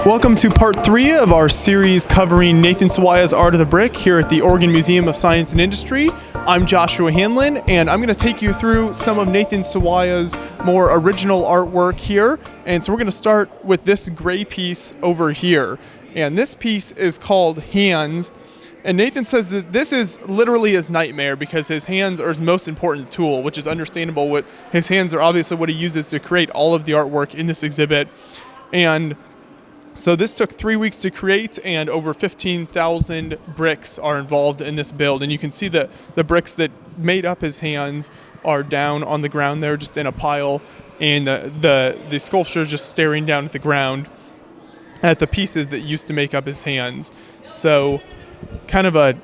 Welcome to part 3 of our series covering Nathan Sawaya's Art of the Brick here at the Oregon Museum of Science and Industry. I'm Joshua Hanlon, and I'm going to take you through some of Nathan Sawaya's more original artwork here. And so we're going to start with this gray piece over here. And this piece is called Hands. And Nathan says that this is literally his nightmare because his hands are his most important tool, which is understandable. What his hands are obviously what he uses to create all of the artwork in this exhibit. And so this took 3 weeks to create, and over 15,000 bricks are involved in this build. And you can see that the bricks that made up his hands are down on the ground there, just in a pile, and the sculpture is just staring down at the ground at the pieces that used to make up his hands. So kind of an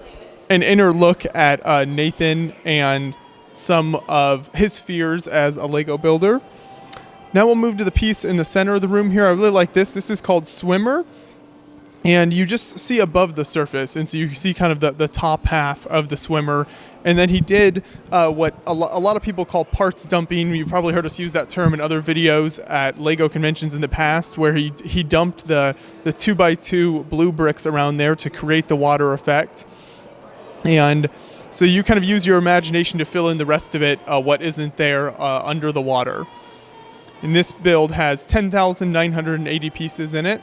inner look at Nathan and some of his fears as a Lego builder. Now we'll move to the piece in the center of the room here. I really like this. This is called Swimmer, and you just see above the surface, and so you see kind of the top half of the swimmer. And then he did what a lot of people call parts dumping. You've probably heard us use that term in other videos at Lego conventions in the past, where he dumped the 2x2 blue bricks around there to create the water effect. And so you kind of use your imagination to fill in the rest of it, what isn't there under the water. And this build has 10,980 pieces in it.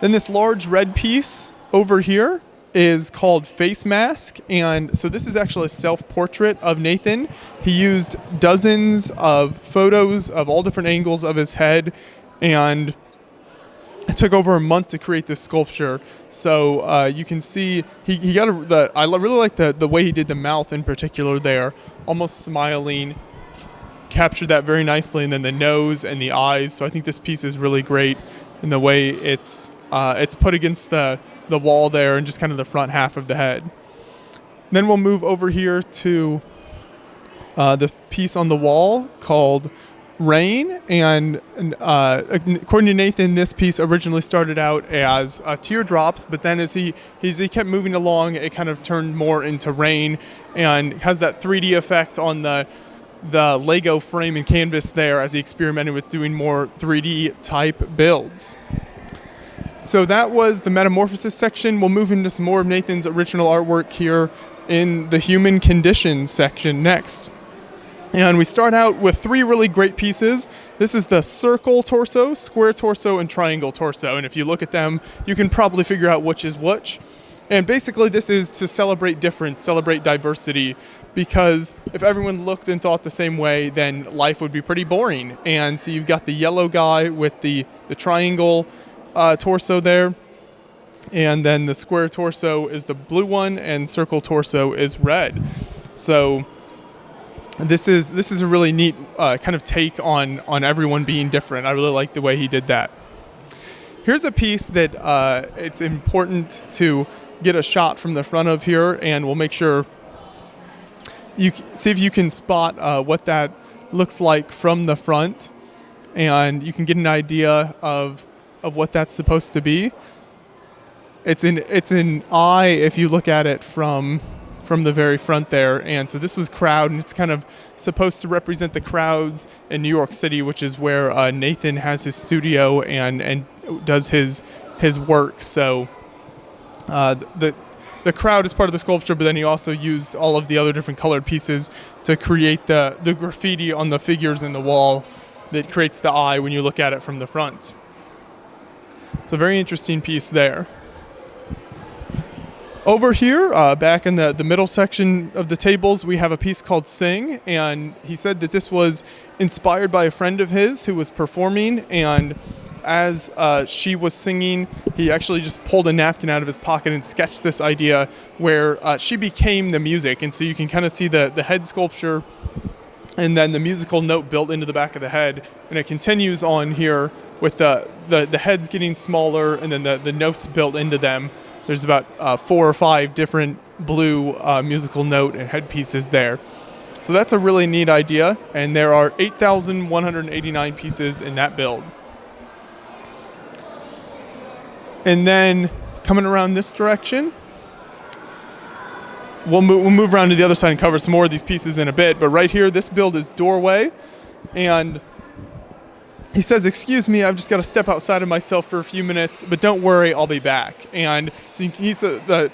Then this large red piece over here is called Face Mask. And so this is actually a self-portrait of Nathan. He used dozens of photos of all different angles of his head, and it took over a month to create this sculpture. So you can see he got I really like the way he did the mouth in particular there, almost smiling. Captured that very nicely, and then the nose and the eyes. So I think this piece is really great in the way it's put against the wall there, and just kind of the front half of the head. Then we'll move over here to the piece on the wall called Rain, and according to Nathan, this piece originally started out as teardrops, but then as he kept moving along, it kind of turned more into rain, and has that 3D effect on the Lego frame and canvas there as he experimented with doing more 3D type builds. So that was the metamorphosis section. We'll move into some more of Nathan's original artwork here in the human condition section next. And we start out with 3 really great pieces. This is the circle torso, square torso, and triangle torso. And if you look at them, you can probably figure out which is which. And basically this is to celebrate difference, celebrate diversity, because if everyone looked and thought the same way, then life would be pretty boring. And so you've got the yellow guy with the triangle torso there, and then the square torso is the blue one, and circle torso is red. So this is a really neat kind of take on everyone being different. I really like the way he did that. Here's a piece that it's important to get a shot from the front of here, and we'll make sure you see if you can spot what that looks like from the front, and you can get an idea of what that's supposed to be. It's an eye if you look at it from the very front there. And so this was crowd, and it's kind of supposed to represent the crowds in New York City, which is where Nathan has his studio and does his work. So the crowd is part of the sculpture, but then he also used all of the other different colored pieces to create the graffiti on the figures in the wall that creates the eye when you look at it from the front. It's a very interesting piece there. Over here, back in the middle section of the tables, we have a piece called Singh, and he said that this was inspired by a friend of his who was performing, and as she was singing, he actually just pulled a napkin out of his pocket and sketched this idea where she became the music. And so you can kind of see the head sculpture and then the musical note built into the back of the head. And it continues on here with the heads getting smaller, and then the notes built into them. There's about 4 or 5 different blue musical note and headpieces there. So that's a really neat idea. And there are 8,189 pieces in that build. And then coming around this direction, we'll move around to the other side and cover some more of these pieces in a bit. But right here, this build is Doorway. And he says, "Excuse me, I've just got to step outside of myself for a few minutes, but don't worry, I'll be back." And so he's the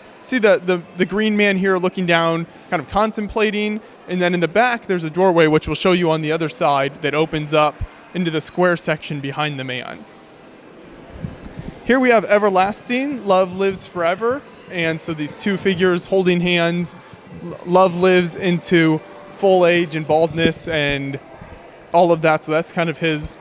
green man here looking down, kind of contemplating, and then in the back there's a doorway which we'll show you on the other side that opens up into the square section behind the man. Here we have everlasting, love lives forever, and so these two figures holding hands, love lives into full age and baldness and all of that. So that's kind of his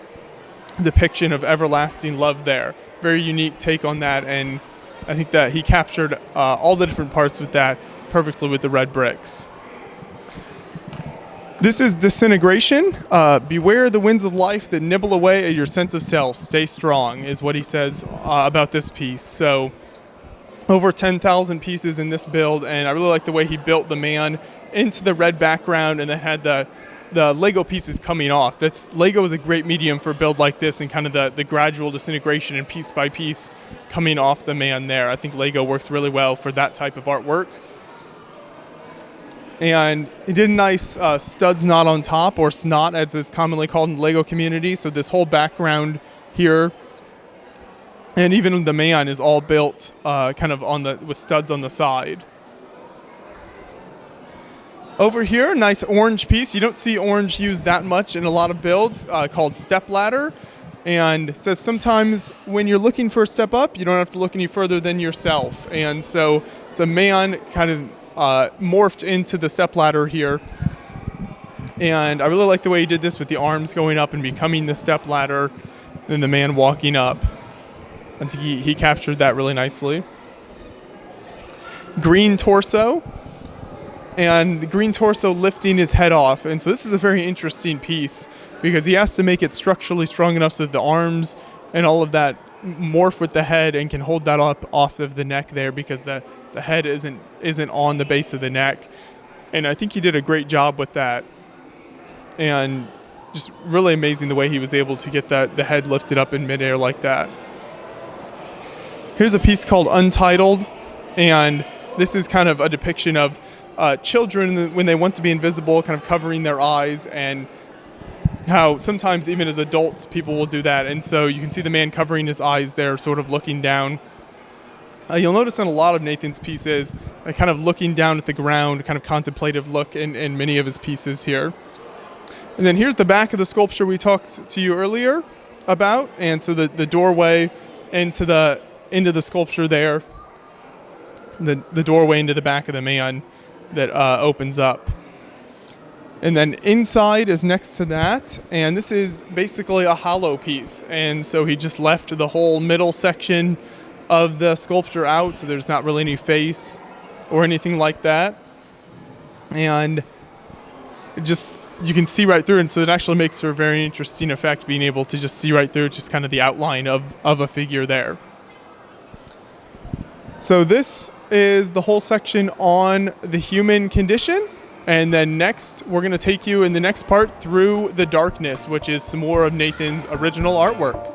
depiction of everlasting love there. Very unique take on that, and I think that he captured all the different parts with that perfectly with the red bricks. This is disintegration. Beware the winds of life that nibble away at your sense of self. Stay strong is what he says about this piece. So over 10,000 pieces in this build, and I really like the way he built the man into the red background and then had the Lego pieces coming off. Lego is a great medium for a build like this, and kind of the gradual disintegration and piece by piece coming off the man there. I think Lego works really well for that type of artwork. And he did a nice studs knot on top, or snot as it's commonly called in the Lego community. So this whole background here, and even the man, is all built kind of with studs on the side. Over here, nice orange piece. You don't see orange used that much in a lot of builds, called Step Ladder. And it says sometimes when you're looking for a step up, you don't have to look any further than yourself. And so it's a man kind of morphed into the step ladder here. And I really like the way he did this with the arms going up and becoming the step ladder, then the man walking up. I think he captured that really nicely. Green torso. And the green torso lifting his head off. And so this is a very interesting piece because he has to make it structurally strong enough so that the arms and all of that morph with the head and can hold that up off of the neck there, because the head isn't on the base of the neck. And I think he did a great job with that. And just really amazing the way he was able to get the head lifted up in midair like that. Here's a piece called Untitled, and this is kind of a depiction of children when they want to be invisible, kind of covering their eyes, and how sometimes even as adults people will do that. And so you can see the man covering his eyes there, sort of looking down. You'll notice in a lot of Nathan's pieces, kind of looking down at the ground, kind of contemplative look in many of his pieces here. And then here's the back of the sculpture we talked to you earlier about, and so the doorway into the sculpture there, the doorway into the back of the man that opens up. And then inside is next to that, and this is basically a hollow piece, and so he just left the whole middle section of the sculpture out, so there's not really any face or anything like that, and just you can see right through, and so it actually makes for a very interesting effect, being able to just see right through just kind of the outline of a figure there. So this is the whole section on the human condition. And then next, we're going to take you in the next part through the darkness, which is some more of Nathan's original artwork.